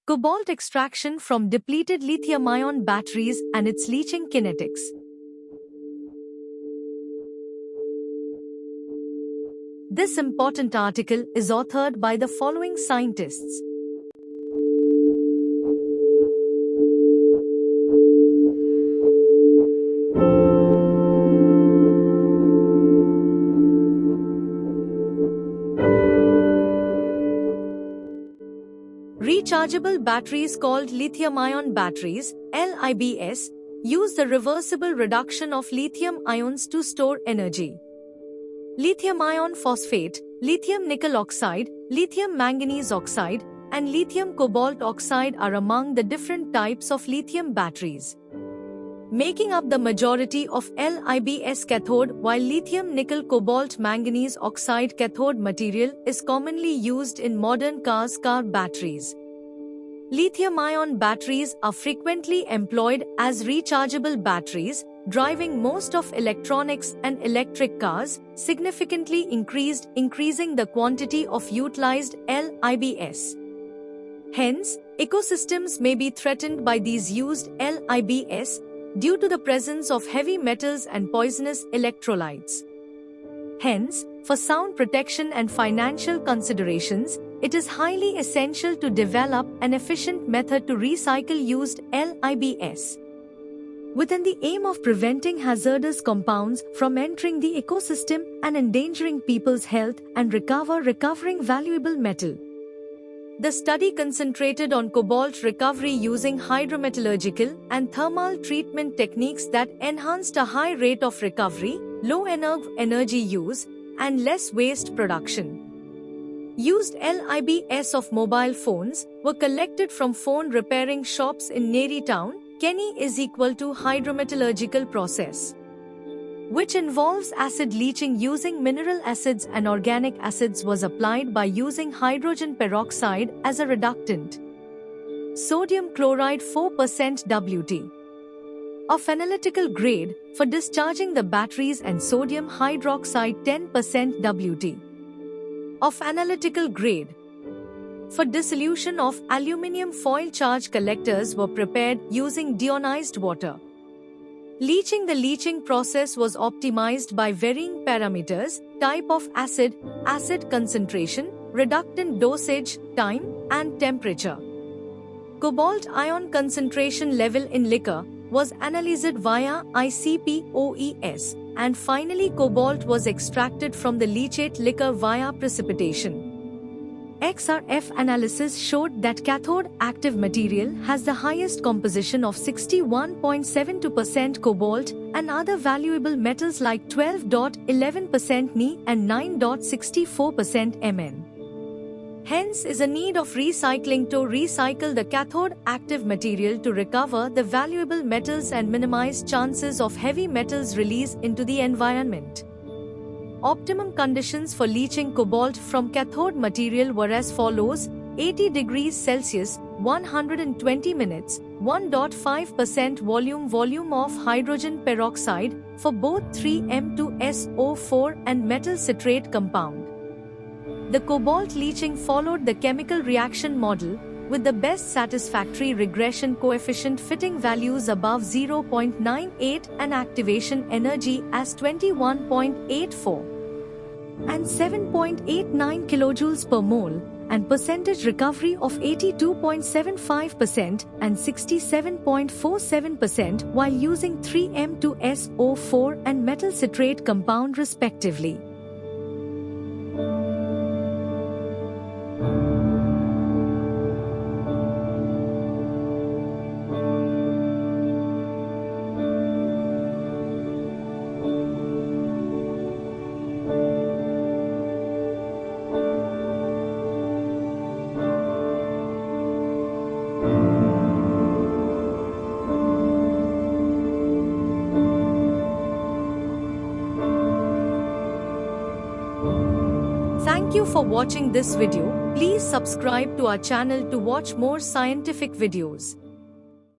Cobalt extraction from depleted lithium-ion batteries and its leaching kinetics. This important article is authored by the following scientists. Rechargeable batteries called lithium-ion batteries, LIBS, use the reversible reduction of lithium ions to store energy. Lithium iron phosphate, lithium nickel oxide, lithium manganese oxide, and lithium cobalt oxide are among the different types of lithium batteries, making up the majority of LIBS cathode, while lithium nickel cobalt manganese oxide cathode material is commonly used in modern car batteries. Lithium-ion batteries are frequently employed as rechargeable batteries, driving most of electronics and electric cars, significantly increasing the quantity of utilized LIBS. Hence, ecosystems may be threatened by these used LIBS due to the presence of heavy metals and poisonous electrolytes. Hence, for sound protection and financial considerations, it is highly essential to develop an efficient method to recycle used LIBS, within the aim of preventing hazardous compounds from entering the ecosystem and endangering people's health and recovering valuable metal. The study concentrated on cobalt recovery using hydrometallurgical and thermal treatment techniques that enhanced a high rate of recovery, low energy use, and less waste production. Used LIBS of mobile phones were collected from phone repairing shops in Neri town, Kenny is equal to hydrometallurgical process, which involves acid leaching using mineral acids and organic acids, was applied by using hydrogen peroxide as a reductant, sodium chloride 4% Wt of analytical grade for discharging the batteries, and sodium hydroxide 10% Wt of analytical grade for dissolution of aluminium foil charge collectors were prepared using deionized water. Leaching. The leaching process was optimized by varying parameters: type of acid, acid concentration, reductant dosage, time, and temperature. Cobalt ion concentration level in liquor was analyzed via ICP-OES, and finally cobalt was extracted from the leachate liquor via precipitation. XRF analysis showed that cathode active material has the highest composition of 61.72% cobalt and other valuable metals like 12.11% Ni and 9.64% Mn. Hence is a need of recycling to recycle the cathode active material to recover the valuable metals and minimize chances of heavy metals release into the environment. Optimum conditions for leaching cobalt from cathode material were as follows: 80 degrees Celsius, 120 minutes, 1.5% volume of hydrogen peroxide for both 3M2SO4 and metal citrate compound. The cobalt leaching followed the chemical reaction model, with the best satisfactory regression coefficient fitting values above 0.98 and activation energy as 21.84 and 7.89 kilojoules per mole, and percentage recovery of 82.75% and 67.47% while using 3M2SO4 and metal citrate compound respectively. Thank you for watching this video. Please subscribe to our channel to watch more scientific videos.